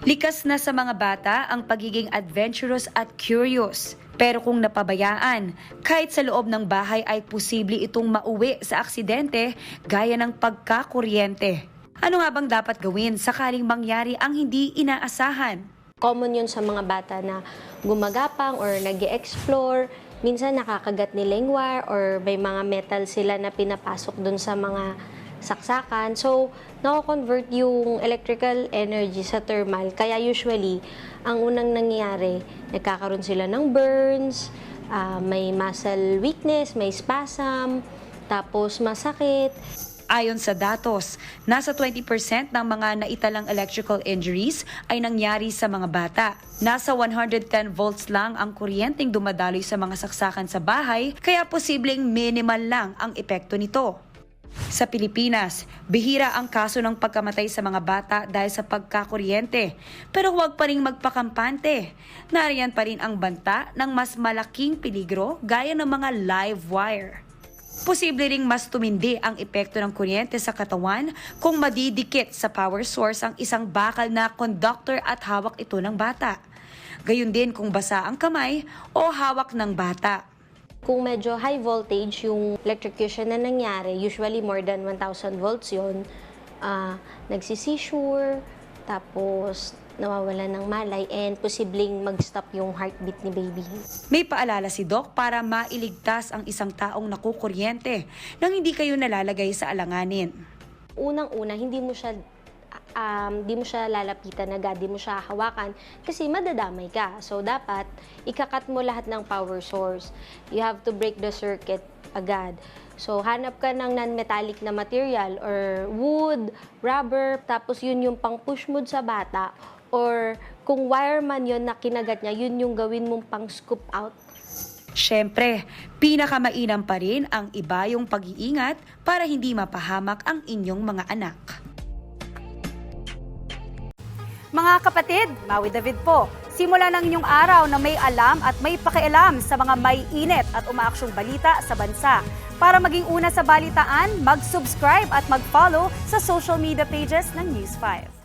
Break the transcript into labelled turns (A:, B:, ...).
A: Likas na sa mga bata ang pagiging adventurous at curious. Pero kung napabayaan, kahit sa loob ng bahay ay posible itong mauwi sa aksidente gaya ng pagkakuryente. Ano nga bang dapat gawin sakaling mangyari ang hindi inaasahan?
B: Common yun sa mga bata na gumagapang or nag-e-explore. Minsan nakakagat nila yung wire or may mga metal sila na pinapasok dun sa mga saksakan. So, nako-convert yung electrical energy sa thermal. Kaya usually, ang unang nangyayari, nagkakaroon sila ng burns, may muscle weakness, may spasm, tapos masakit.
A: Ayon sa datos, nasa 20% ng mga naitalang electrical injuries ay nangyari sa mga bata. Nasa 110 volts lang ang kuryenteng dumadaloy sa mga saksakan sa bahay, kaya posibleng minimal lang ang epekto nito. Sa Pilipinas, bihira ang kaso ng pagkamatay sa mga bata dahil sa pagkakuryente. Pero huwag pa rin magpakampante. Nariyan pa rin ang banta ng mas malaking peligro gaya ng mga live wire. Posible ring mas tumindi ang epekto ng kuryente sa katawan kung madidikit sa power source ang isang bakal na conductor at hawak ito ng bata. Gayun din kung basa ang kamay o hawak ng bata.
B: Kung medyo high voltage yung electrocution na nangyari, usually more than 1,000 volts yun, nagsisisure, tapos nawawala ng malay, and posibleng mag-stop yung heartbeat ni baby.
A: May paalala si Doc para mailigtas ang isang taong nakukuryente nang hindi kayo nalalagay sa alanganin.
B: Unang-una, hindi mo siya lalapitan agad, di mo siya hawakan kasi madadamay ka. So, dapat ikakat mo lahat ng power source. You have to break the circuit agad. So, hanap ka ng non-metallic na material or wood, rubber, tapos yun yung pang-push mode sa bata. Or kung wire man yun na kinagat niya, yun yung gawin mong pang-scoop out.
A: Siyempre, pinakamainam pa rin ang iba yung pag-iingat para hindi mapahamak ang inyong mga anak.
C: Mga kapatid, Maui David po. Simula ng inyong araw na may alam at may pakialam sa mga may init at umaaksyong balita sa bansa. Para maging una sa balitaan, mag-subscribe at mag-follow sa social media pages ng News 5.